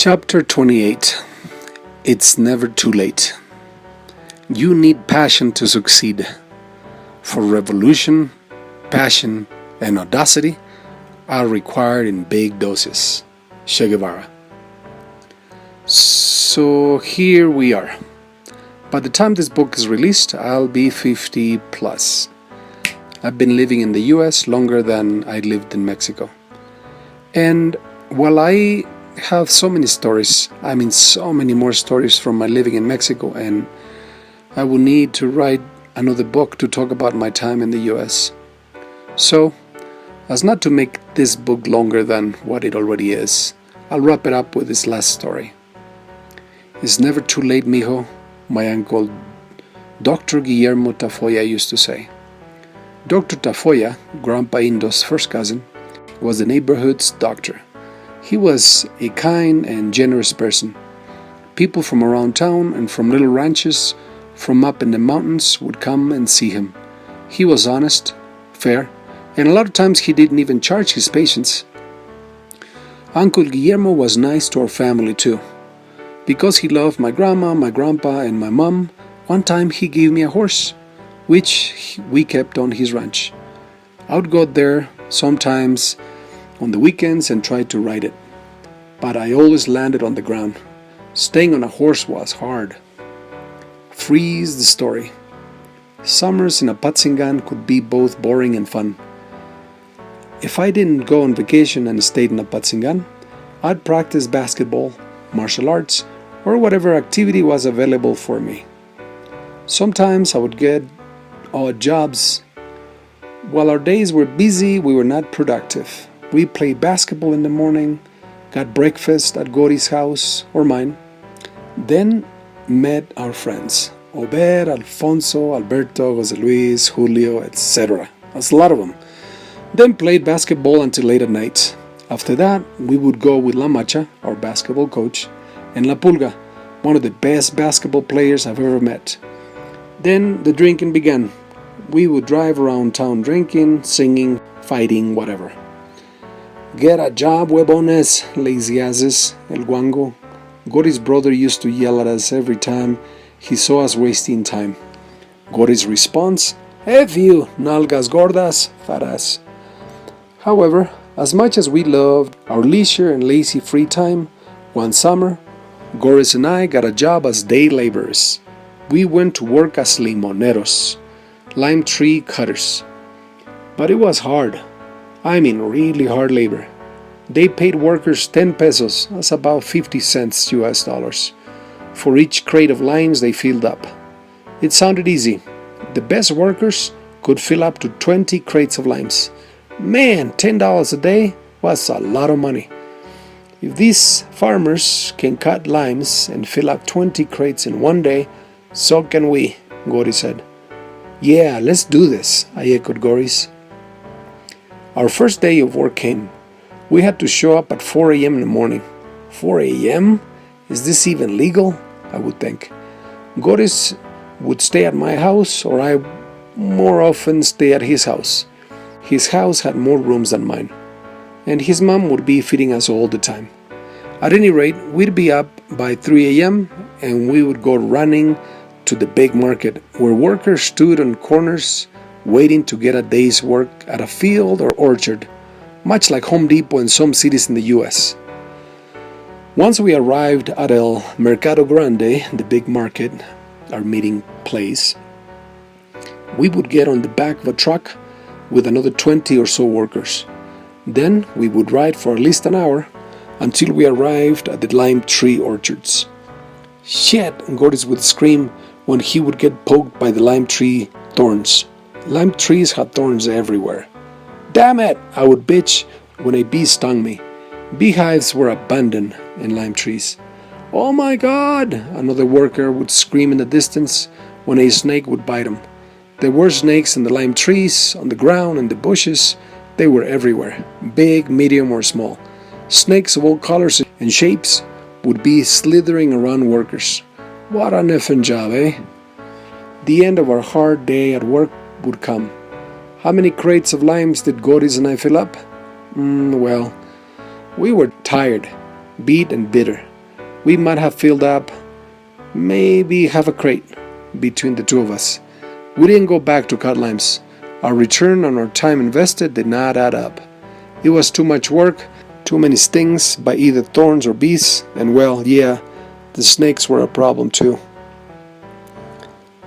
Chapter 28. It's never too late. You need passion to succeed. For revolution, passion, and audacity are required in big doses. Che Guevara. So here we are. By the time this book is released, I'll be 50 plus. I've been living in the US longer than I lived in Mexico. And while I have so many stories, so many more stories from my living in Mexico, and I will need to write another book to talk about my time in the US. So, as not to make this book longer than what it already is, I'll wrap it up with this last story. It's never too late, mijo, my uncle Dr. Guillermo Tafoya used to say. Dr. Tafoya, Grandpa Indo's first cousin, was the neighborhood's doctor. He was a kind and generous person. People from around town and from little ranches from up in the mountains would come and see him. He was honest, fair, and a lot of times he didn't even charge his patients. Uncle Guillermo was nice to our family too. Because he loved my grandma, my grandpa, and my mom, one time he gave me a horse, which we kept on his ranch. I would go there sometimes on the weekends and tried to ride it, but I always landed on the ground. Staying on a horse was hard. Freeze the story. Summers in Apatzingan could be both boring and fun. If I didn't go on vacation and stayed in Apatzingan, I'd practice basketball, martial arts, or whatever activity was available for me. Sometimes I would get odd jobs. While our days were busy, we were not productive. We played basketball in the morning, got breakfast at Gori's house or mine, then met our friends, Ober, Alfonso, Alberto, Jose Luis, Julio, etc. That's a lot of them. Then played basketball until late at night. After that, we would go with La Macha, our basketball coach, and La Pulga, one of the best basketball players I've ever met. Then the drinking began. We would drive around town drinking, singing, fighting, whatever. Get a job, huevones, lazy asses, el guango. Gori's brother used to yell at us every time he saw us wasting time. Gori's response, F you, nalgas gordas, fat ass. However, as much as we loved our leisure and lazy free time, one summer, Goris and I got a job as day laborers. We went to work as limoneros, lime tree cutters. But it was hard. Really hard labor. They paid workers 10 pesos, that's about 50 cents US dollars, for each crate of limes they filled up. It sounded easy. The best workers could fill up to 20 crates of limes. Man, $10 a day was a lot of money. If these farmers can cut limes and fill up 20 crates in one day, so can we, Gori said. Yeah, let's do this, I echoed Gori's. Our first day of work came. We had to show up at 4 a.m. in the morning. 4 a.m.? Is this even legal? I would think. Goris would stay at my house, or I more often stay at his house. His house had more rooms than mine, and his mom would be feeding us all the time. At any rate, we'd be up by 3 a.m. and we would go running to the big market, where workers stood on corners waiting to get a day's work at a field or orchard, much like Home Depot in some cities in the US. Once we arrived at El Mercado Grande, the big market, our meeting place, we would get on the back of a truck with another 20 or so workers. Then we would ride for at least an hour until we arrived at the lime tree orchards. Shit, Gordis would scream when he would get poked by the lime tree thorns. Lime trees had thorns everywhere. Damn it, I would bitch when a bee stung me. Beehives were abundant in lime trees. Oh my God, another worker would scream in the distance when a snake would bite him. There were snakes in the lime trees, on the ground, in the bushes. They were everywhere, big, medium, or small. Snakes of all colors and shapes would be slithering around workers. What an effing job, eh? The end of our hard day at work would come. How many crates of limes did Goris and I fill up? Well, we were tired, beat and bitter. We might have filled up maybe half a crate between the two of us. We didn't go back to cut limes. Our return on our time invested did not add up. It was too much work, too many stings by either thorns or bees, and well, yeah, the snakes were a problem too.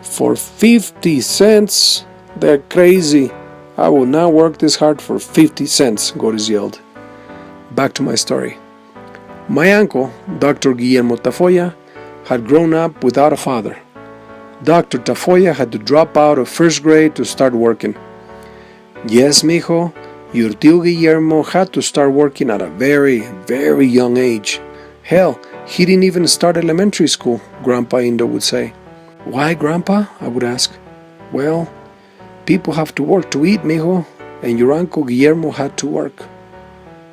For 50 cents? They're crazy. I will not work this hard for 50 cents, Goris yelled. Back to my story. My uncle, Dr. Guillermo Tafoya, had grown up without a father. Dr. Tafoya had to drop out of first grade to start working. Yes, mijo, your tío Guillermo had to start working at a very, very young age. Hell, he didn't even start elementary school, Grandpa Indo would say. Why, Grandpa? I would ask. Well, people have to work to eat, mijo, and your uncle Guillermo had to work.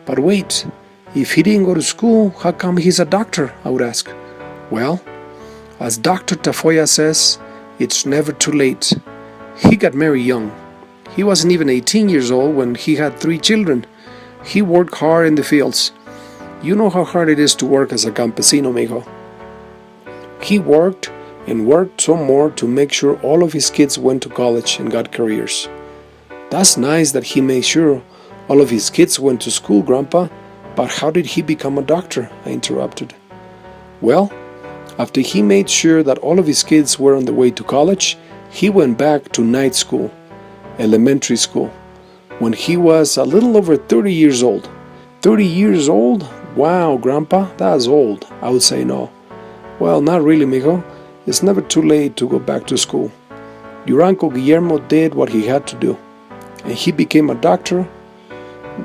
But wait, if he didn't go to school, how come he's a doctor? I would ask. Well, as Dr. Tafoya says, it's never too late. He got married young. He wasn't even 18 years old when he had 3 children. He worked hard in the fields. You know how hard it is to work as a campesino, mijo. He worked and worked some more to make sure all of his kids went to college and got careers. That's nice that he made sure all of his kids went to school, Grandpa, but how did he become a doctor? I interrupted. Well, after he made sure that all of his kids were on the way to college, he went back to night school, elementary school, when he was a little over 30 years old. 30 years old? Wow, Grandpa, that's old. I would say no. Well, not really, mijo. It's never too late to go back to school. Your Uncle Guillermo did what he had to do, and he became a doctor,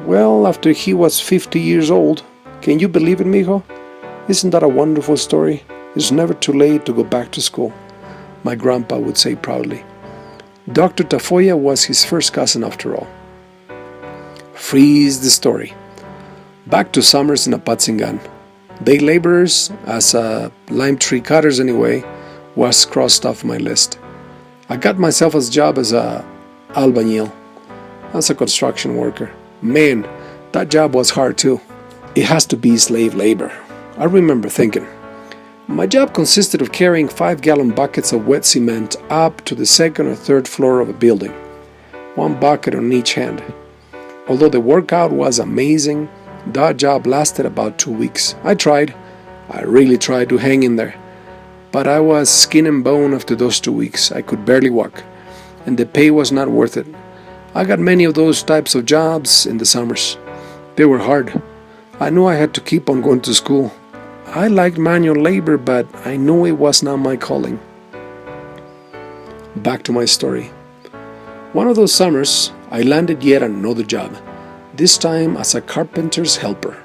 well, after he was 50 years old. Can you believe it, mijo? Isn't that a wonderful story? It's never too late to go back to school, my grandpa would say proudly. Dr. Tafoya was his first cousin after all. Freeze the story. Back to summers in Apatzingan. Day laborers, as lime tree cutters anyway, was crossed off my list. I got myself a job as a albañil, as a construction worker. Man, that job was hard too. It has to be slave labor. I remember thinking. My job consisted of carrying 5-gallon buckets of wet cement up to the 2nd or 3rd floor of a building, 1 bucket on each hand. Although the workout was amazing, that job lasted about 2 weeks. I really tried to hang in there. But I was skin and bone after those 2 weeks. I could barely walk, and the pay was not worth it. I got many of those types of jobs in the summers. They were hard. I knew I had to keep on going to school. I liked manual labor, but I knew it was not my calling. Back to my story. One of those summers, I landed yet another job, this time as a carpenter's helper.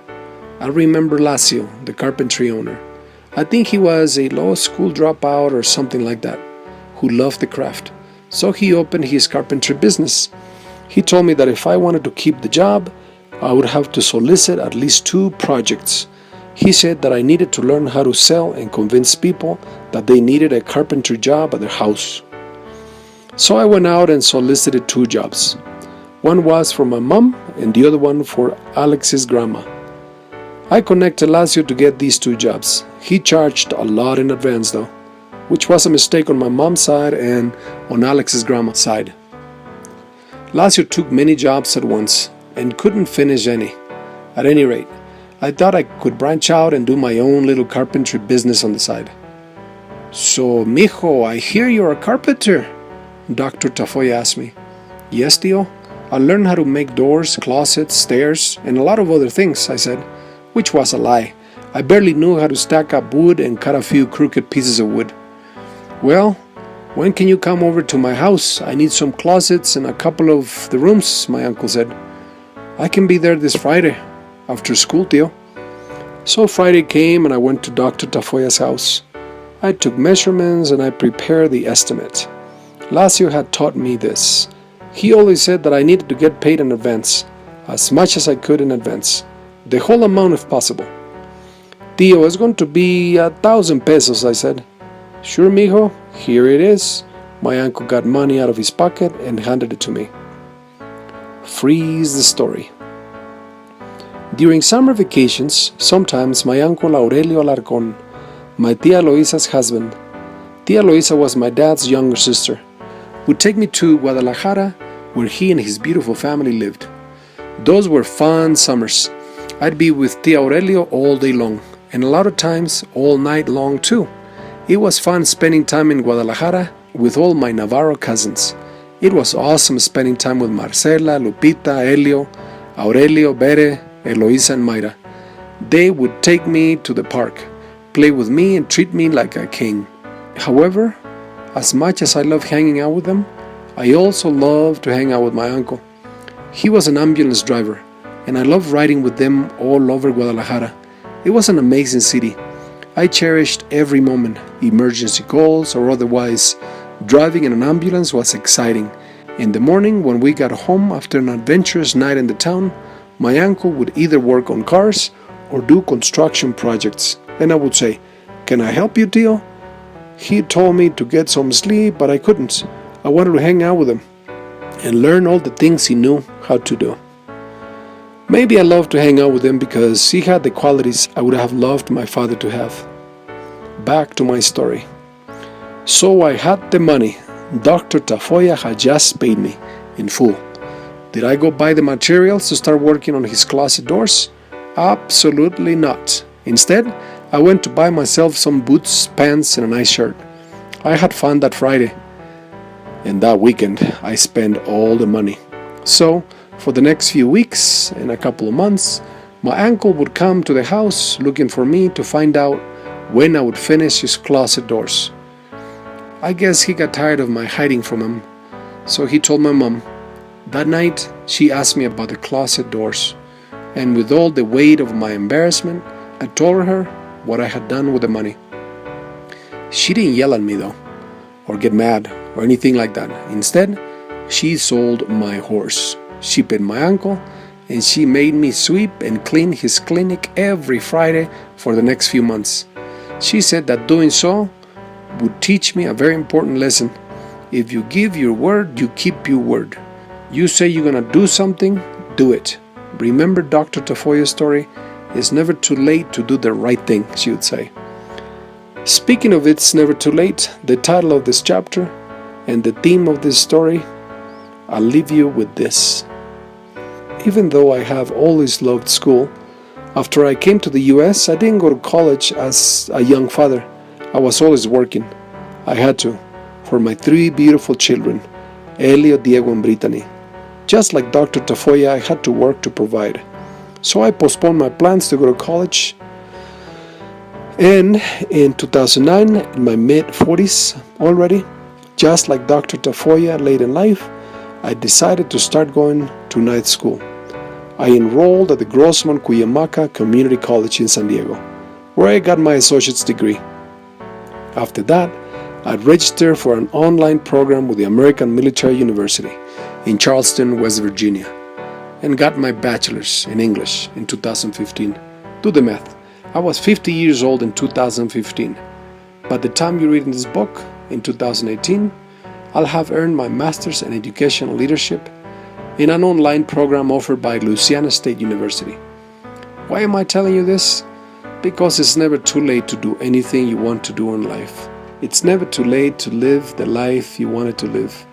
I remember Lacio, the carpentry owner. I think he was a law school dropout or something like that, who loved the craft. So he opened his carpentry business. He told me that if I wanted to keep the job, I would have to solicit at least 2 projects. He said that I needed to learn how to sell and convince people that they needed a carpentry job at their house. So I went out and solicited 2 jobs. One was for my mom and the other one for Alex's grandma. I connected Lacio to get these 2 jobs. He charged a lot in advance though, which was a mistake on my mom's side and on Alex's grandma's side. Lacio took many jobs at once and couldn't finish any. At any rate, I thought I could branch out and do my own little carpentry business on the side. So, mijo, I hear you're a carpenter, Dr. Tafoya asked me. Yes, tío. I learned how to make doors, closets, stairs, and a lot of other things, I said, which was a lie. I barely knew how to stack up wood and cut a few crooked pieces of wood. Well, when can you come over to my house? I need some closets and a couple of the rooms, my uncle said. I can be there this Friday, after school, tío. So Friday came and I went to Dr. Tafoya's house. I took measurements and I prepared the estimate. Lacio had taught me this. He always said that I needed to get paid in advance, as much as I could in advance, the whole amount if possible. Tío, it's going to be 1,000 pesos, I said. Sure, mijo, here it is. My uncle got money out of his pocket and handed it to me. Freeze the story. During summer vacations, sometimes my uncle Aurelio Alarcón my Tia Loisa's husband. Tia Loisa was my dad's younger sister, would take me to Guadalajara, where he and his beautiful family lived. Those were fun summers. I'd be with Tia Aurelio all day long, and a lot of times all night long too. It was fun spending time in Guadalajara with all my Navarro cousins. It was awesome spending time with Marcela, Lupita, Elio, Aurelio, Bere, Eloisa, and Mayra. They would take me to the park, play with me, and treat me like a king. However, as much as I loved hanging out with them, I also loved to hang out with my uncle. He was an ambulance driver, and I loved riding with them all over Guadalajara. It was an amazing city. I cherished every moment, emergency calls or otherwise. Driving in an ambulance was exciting. In the morning, when we got home after an adventurous night in the town, my uncle would either work on cars or do construction projects, and I would say, "Can I help you, Tio?" He told me to get some sleep, but I couldn't. I wanted to hang out with him and learn all the things he knew how to do. Maybe I loved to hang out with him because he had the qualities I would have loved my father to have. Back to my story. So I had the money. Dr. Tafoya had just paid me in full. Did I go buy the materials to start working on his closet doors? Absolutely not. Instead, I went to buy myself some boots, pants, and a nice shirt. I had fun that Friday. And that weekend, I spent all the money. So, for the next few weeks and a couple of months, my uncle would come to the house looking for me to find out when I would finish his closet doors. I guess he got tired of my hiding from him, so he told my mom. That night, she asked me about the closet doors, and with all the weight of my embarrassment, I told her what I had done with the money. She didn't yell at me though, or get mad, or anything like that. Instead, she sold my horse. She paid my uncle, and she made me sweep and clean his clinic every Friday for the next few months. She said that doing so would teach me a very important lesson. If you give your word, you keep your word. You say you're gonna do something, do it. Remember Dr. Tafoya's story? It's never too late to do the right thing, she would say. Speaking of it's never too late, the title of this chapter and the theme of this story, I'll leave you with this. Even though I have always loved school, after I came to the US, I didn't go to college as a young father. I was always working. I had to, for my 3 beautiful children, Elio, Diego, and Brittany. Just like Dr. Tafoya, I had to work to provide. So I postponed my plans to go to college. And in 2009, in my mid-40s already, just like Dr. Tafoya late in life, I decided to start going to night school. I enrolled at the Grossman Cuyamaca Community College in San Diego, where I got my associate's degree. After that, I registered for an online program with the American Military University in Charleston, West Virginia, and got my bachelor's in English in 2015. Do the math. I was 50 years old in 2015. By the time you're reading this book, in 2018, I'll have earned my master's in educational leadership in an online program offered by Louisiana State University. Why am I telling you this? Because it's never too late to do anything you want to do in life. It's never too late to live the life you wanted to live.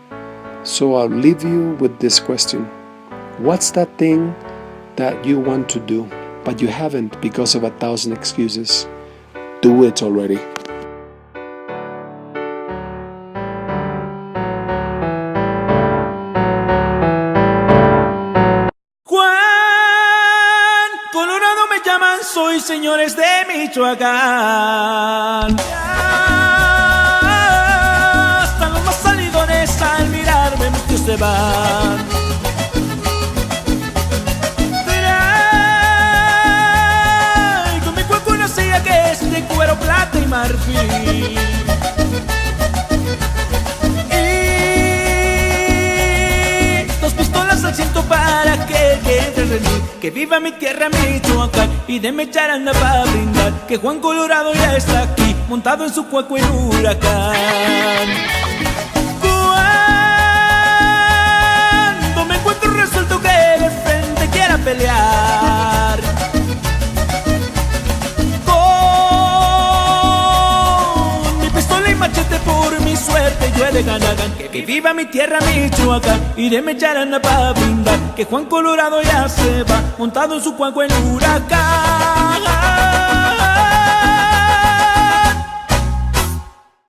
So I'll leave you with this question. What's that thing that you want to do, but you haven't because of 1,000 excuses? Do it already. Soy señores de Michoacán. Hasta los más salidones al mirarme muchos se van. Traigo mi cuerpo una silla que es de cuero, plata y marfil. Y 2 pistolas al ciento para que entre rendir. Que viva mi tierra Michoacán y denme charanda para brindar. Que Juan Colorado ya está aquí, montado en su cueco en huracán. Cuando me encuentro resuelto que de frente quiera pelear, llueve ganagan. Que viva mi tierra Michoacán y deme charanda pa' brindar. Que Juan Colorado ya se va montado en su cuenco el huracán.